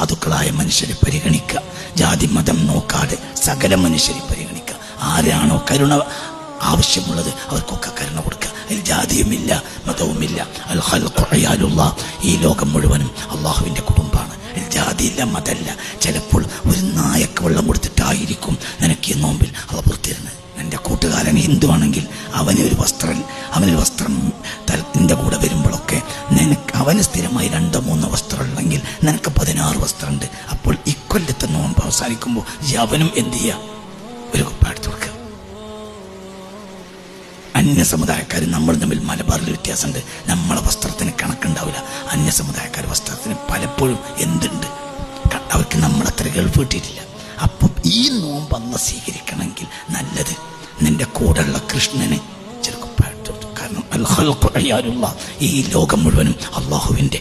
സാധുക്കളായ മനുഷ്യരെ പരിഗണിക്കുക. ജാതി മതം നോക്കാതെ സകല മനുഷ്യരെ പരിഗണിക്കുക. ആരാണോ കരുണ ആവശ്യമുള്ളത് അവർക്കൊക്കെ കരുണ കൊടുക്കുക. അതിൽ ജാതിയുമില്ല, മതവുമില്ല. അൽ ഖൽഖു അയാലുള്ളാഹ്, ഈ ലോകം മുഴുവനും അള്ളാഹുവിൻ്റെ കുടുംബമാണ്. അതിൽ ജാതിയില്ല, മതമില്ല. ചിലപ്പോൾ ഒരു നായക്ക് വെള്ളം കൊടുത്തിട്ടായിരിക്കും നിനക്ക് ഈ നോമ്പിൽ അള്ളാഹ് പുറത്തിരുന്നത്. എൻ്റെ കൂട്ടുകാരൻ ഹിന്ദുവാണെങ്കിൽ അവനൊരു വസ്ത്രം തലത്തിൻ്റെ കൂടെ വരുമ്പോഴൊക്കെ അവന് സ്ഥിരമായി 2-3 വസ്ത്രം ഉണ്ടെങ്കിൽ നിനക്ക് 16 വസ്ത്രമുണ്ട്. അപ്പോൾ ഇക്കൊല്ലത്തെ നോമ്പ് അവസാനിക്കുമ്പോൾ അവനും എന്ത് ചെയ്യുക? ഒരു കുപ്പായെടുത്ത് കൊടുക്കുക. അന്യ സമുദായക്കാർ നമ്മൾ തമ്മിൽ മലബാറിൽ വ്യത്യാസമുണ്ട്. നമ്മളെ വസ്ത്രത്തിന് കണക്കുണ്ടാവില്ല. അന്യ സമുദായക്കാർ വസ്ത്രത്തിന് പലപ്പോഴും എന്തുണ്ട്, അവർക്ക് നമ്മളത്ര ഗൾഫ് കിട്ടിയിട്ടില്ല. അപ്പം ഈ നോമ്പ് അന്ന് സ്വീകരിക്കണമെങ്കിൽ നല്ലത് നിന്റെ കൂടെയുള്ള കൃഷ്ണന് ചെറുക്കുപ്പായിട്ട്. കാരണം അൽ ഖൽഖു അയാലുള്ളാഹ്, ഈ ലോകം മുഴുവനും അള്ളാഹുവിൻ്റെ